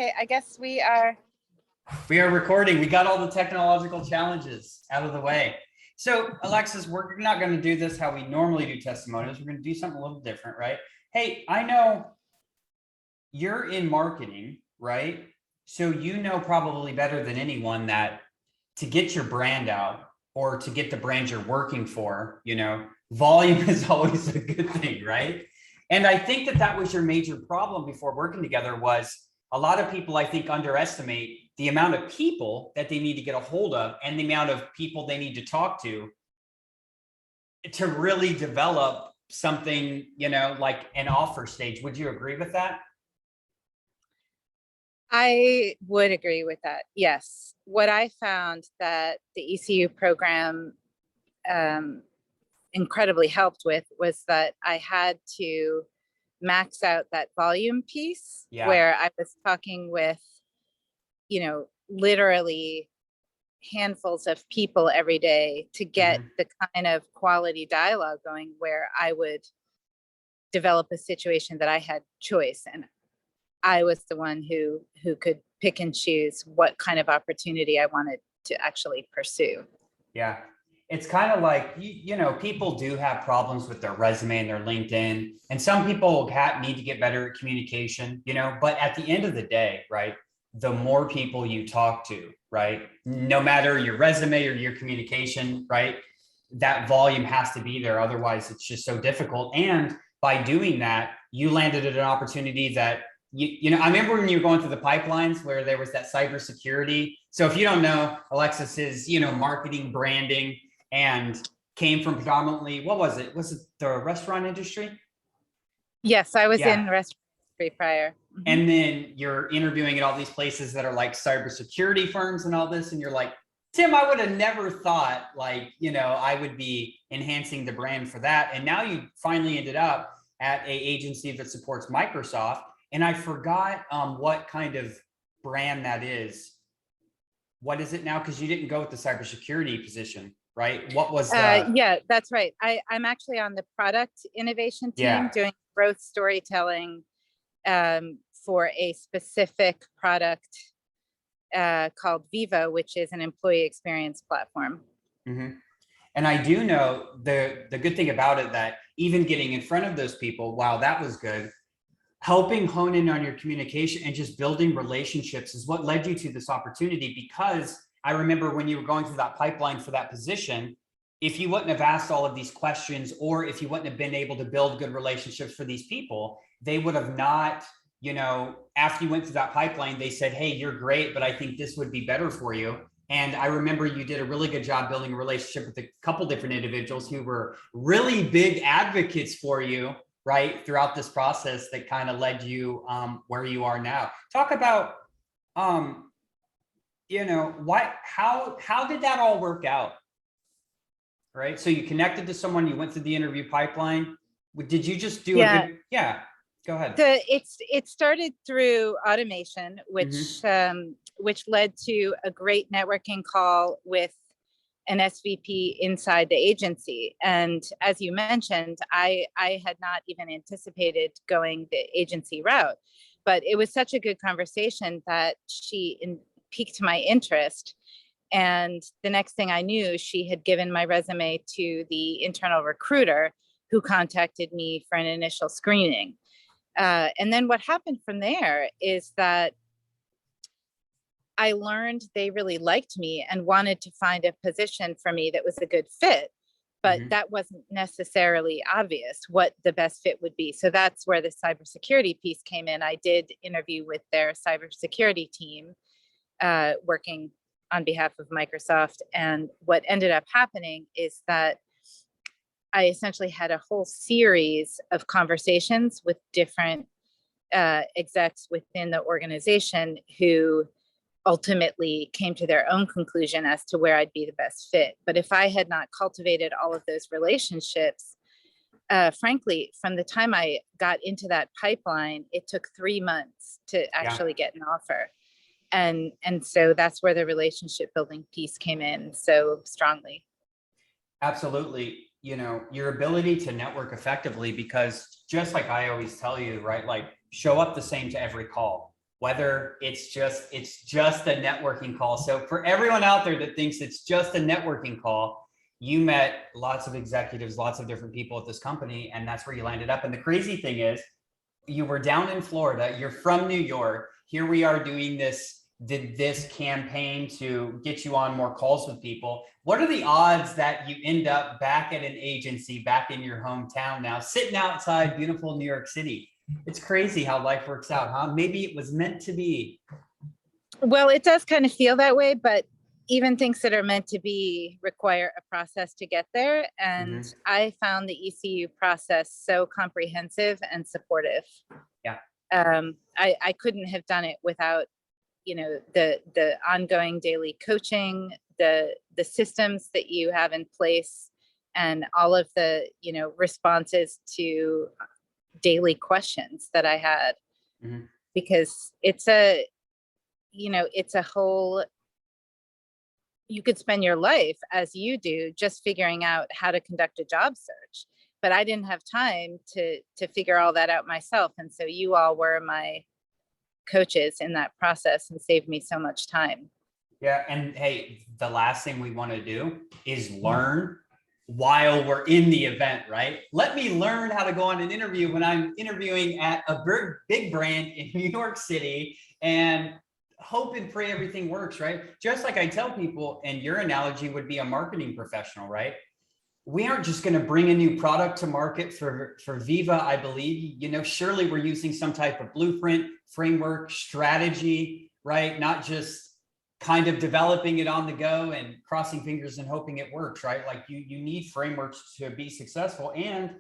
Okay, I guess we are. We are recording. We got all the technological challenges out of the way. So, Alexis, we're not going to do this how we normally do testimonials. We're going to do something a little different, right? Hey, I know you're in marketing, right? So you know probably better than anyone that to get your brand out or to get the brand you're working for, volume is always a good thing, right? And I think that was your major problem before working together was a lot of people, I think, underestimate the amount of people that they need to get a hold of and the amount of people they need to talk to really develop something, like an offer stage. Would you agree with that? I would agree with that. Yes. What I found that the ECU program incredibly helped with was that I had to max out that volume piece where I was talking with, literally handfuls of people every day to get the kind of quality dialogue going where I would develop a situation that I had choice. And I was the one who could pick and choose what kind of opportunity I wanted to actually pursue. Yeah. It's kind of like, people do have problems with their resume and their LinkedIn, and some people need to get better at communication, but at the end of the day, right, the more people you talk to, right, no matter your resume or your communication, right, that volume has to be there. Otherwise, it's just so difficult. And by doing that, you landed at an opportunity that I remember when you were going through the pipelines where there was that cybersecurity. So if you don't know, Alexis is, marketing, branding, and came from predominantly, what was it? Was it the restaurant industry? Yes, I was in the restaurant industry prior. And then you're interviewing at all these places that are like cybersecurity firms and all this. And you're like, Tim, I would have never thought I would be enhancing the brand for that. And now you finally ended up at a agency that supports Microsoft. And I forgot what kind of brand that is. What is it now? Because you didn't go with the cybersecurity position, right? What was that? Yeah, that's right. I'm actually on the product innovation team doing growth storytelling for a specific product called Vivo, which is an employee experience platform. Mm-hmm. And I do know the good thing about it that even getting in front of those people, while that was good, helping hone in on your communication and just building relationships is what led you to this opportunity. Because I remember when you were going through that pipeline for that position, if you wouldn't have asked all of these questions, or if you wouldn't have been able to build good relationships for these people, they would have not, after you went through that pipeline, they said, hey, you're great, but I think this would be better for you. And I remember you did a really good job building a relationship with a couple different individuals who were really big advocates for you, right, throughout this process that kind of led you where you are now. Talk about, how did that all work out? Right. So you connected to someone, you went through the interview pipeline. Did you just do go ahead. It started through automation, which led to a great networking call with an SVP inside the agency. And as you mentioned, I had not even anticipated going the agency route, but it was such a good conversation that she piqued my interest. And the next thing I knew, she had given my resume to the internal recruiter who contacted me for an initial screening. And then what happened from there is that I learned they really liked me and wanted to find a position for me that was a good fit, but that wasn't necessarily obvious what the best fit would be. So that's where the cybersecurity piece came in. I did interview with their cybersecurity team, working on behalf of Microsoft. And what ended up happening is that I essentially had a whole series of conversations with different execs within the organization who ultimately came to their own conclusion as to where I'd be the best fit. But if I had not cultivated all of those relationships, frankly, from the time I got into that pipeline, it took 3 months to actually get an offer. And so that's where the relationship building piece came in so strongly. Absolutely. Your ability to network effectively, because just like I always tell you, right, like show up the same to every call, whether it's just a networking call. So for everyone out there that thinks it's just a networking call, you met lots of executives, lots of different people at this company, and that's where you landed up. And the crazy thing is, you were down in Florida, you're from New York. Here we are doing this campaign to get you on more calls with people. What are the odds that you end up back at an agency, back in your hometown now, sitting outside beautiful New York City? It's crazy how life works out, huh? Maybe it was meant to be. Well, it does kind of feel that way, but even things that are meant to be require a process to get there. And I found the ECU process so comprehensive and supportive. Yeah. I couldn't have done it without, the ongoing daily coaching, the systems that you have in place, and all of the, responses to daily questions that I had, because it's a whole, you could spend your life, as you do, just figuring out how to conduct a job search. But I didn't have time to figure all that out myself. And so you all were my coaches in that process and saved me so much time. Yeah. And hey, the last thing we want to do is learn while we're in the event, right? Let me learn how to go on an interview when I'm interviewing at a big brand in New York City, and hope and pray everything works, right? Just like I tell people, and your analogy would be a marketing professional, right? We aren't just going to bring a new product to market for Viva, I believe. Surely we're using some type of blueprint, framework, strategy, right? Not just kind of developing it on the go and crossing fingers and hoping it works, right? Like you need frameworks to be successful. And,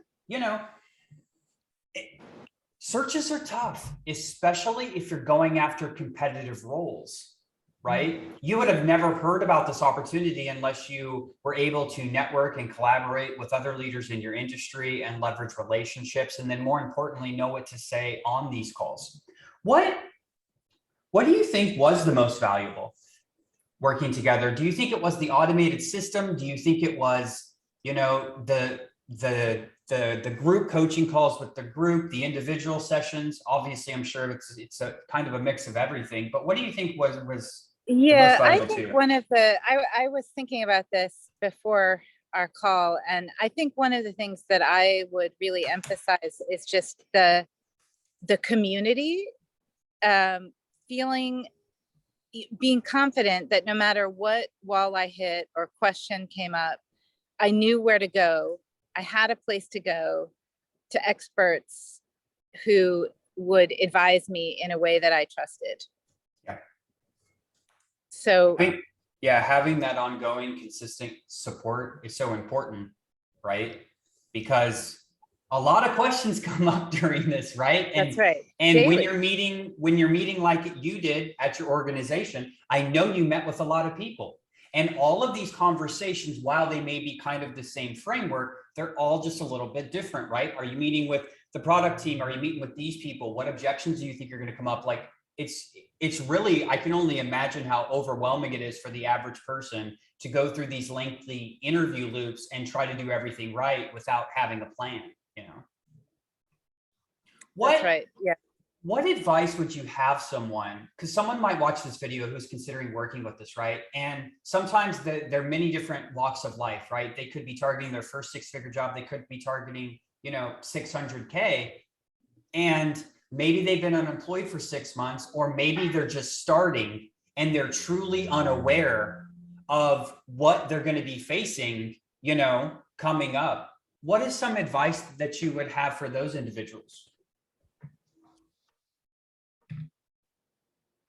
searches are tough, especially if you're going after competitive roles, right? You would have never heard about this opportunity unless you were able to network and collaborate with other leaders in your industry and leverage relationships. And then more importantly, know what to say on these calls. What do you think was the most valuable working together? Do you think it was the automated system? Do you think it was, the group coaching calls with the group, the individual sessions? Obviously, I'm sure it's a kind of a mix of everything, but what do you think was yeah, I think one of the, I was thinking about this before our call, and I think one of the things that I would really emphasize is just the community, being confident that no matter what wall I hit or question came up, I knew where to go. I had a place to go, to experts who would advise me in a way that I trusted. Yeah. So having that ongoing, consistent support is so important, right? Because a lot of questions come up during this, right? That's right. And Daily. when you're meeting like you did at your organization, I know you met with a lot of people. And all of these conversations, while they may be kind of the same framework, they're all just a little bit different, right? Are you meeting with the product team? Are you meeting with these people? What objections do you think are going to come up? Like it's really, I can only imagine how overwhelming it is for the average person to go through these lengthy interview loops and try to do everything right without having a plan, That's right. Yeah. What advice would you have someone, because someone might watch this video who's considering working with us, right? And sometimes there are many different walks of life, right? They could be targeting their first six-figure job. They could be targeting, 600K. And maybe they've been unemployed for 6 months, or maybe they're just starting and they're truly unaware of what they're going to be facing, coming up. What is some advice that you would have for those individuals?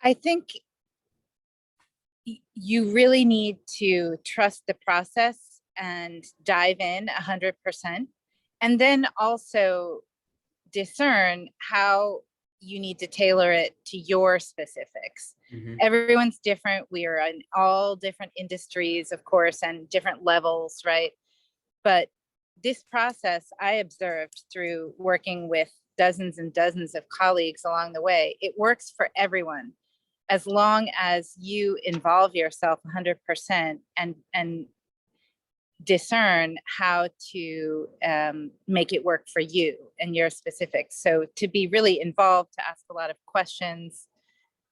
I think you really need to trust the process and dive in 100%, and then also discern how you need to tailor it to your specifics. Everyone's different. We are in all different industries, of course, and different levels, right? But this process I observed through working with dozens and dozens of colleagues along the way, it works for everyone, as long as you involve yourself 100% and discern how to make it work for you and your specifics. So to be really involved, to ask a lot of questions,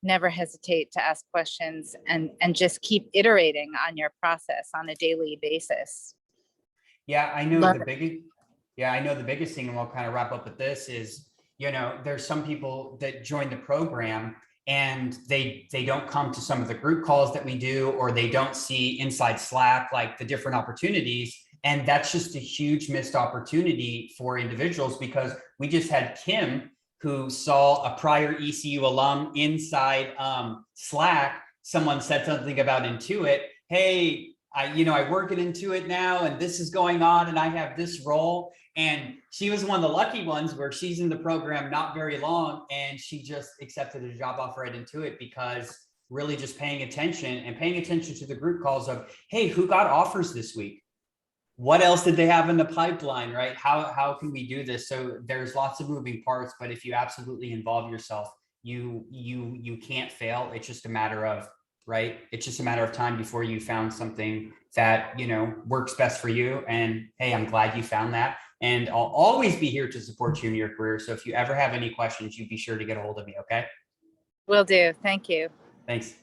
never hesitate to ask questions and just keep iterating on your process on a daily basis. Yeah, I know Love the it. biggest, yeah, I know the biggest thing, and we'll kind of wrap up with this is, you know, there's some people that join the program and they don't come to some of the group calls that we do, or they don't see inside Slack, like the different opportunities. And that's just a huge missed opportunity for individuals, because we just had Kim, who saw a prior ECU alum inside Slack. Someone said something about Intuit. Hey, I work at Intuit now, and this is going on, and I have this role. And she was one of the lucky ones where she's in the program not very long, and she just accepted a job offer at Intuit, because really just paying attention to the group calls of, hey, who got offers this week? What else did they have in the pipeline, right? How can we do this? So there's lots of moving parts, but if you absolutely involve yourself, you can't fail. It's just a matter of, right? It's just a matter of time before you found something that, you know, works best for you. And hey, I'm glad you found that. And I'll always be here to support you in your career. So if you ever have any questions, you be sure to get a hold of me. Okay. Will do. Thank you. Thanks.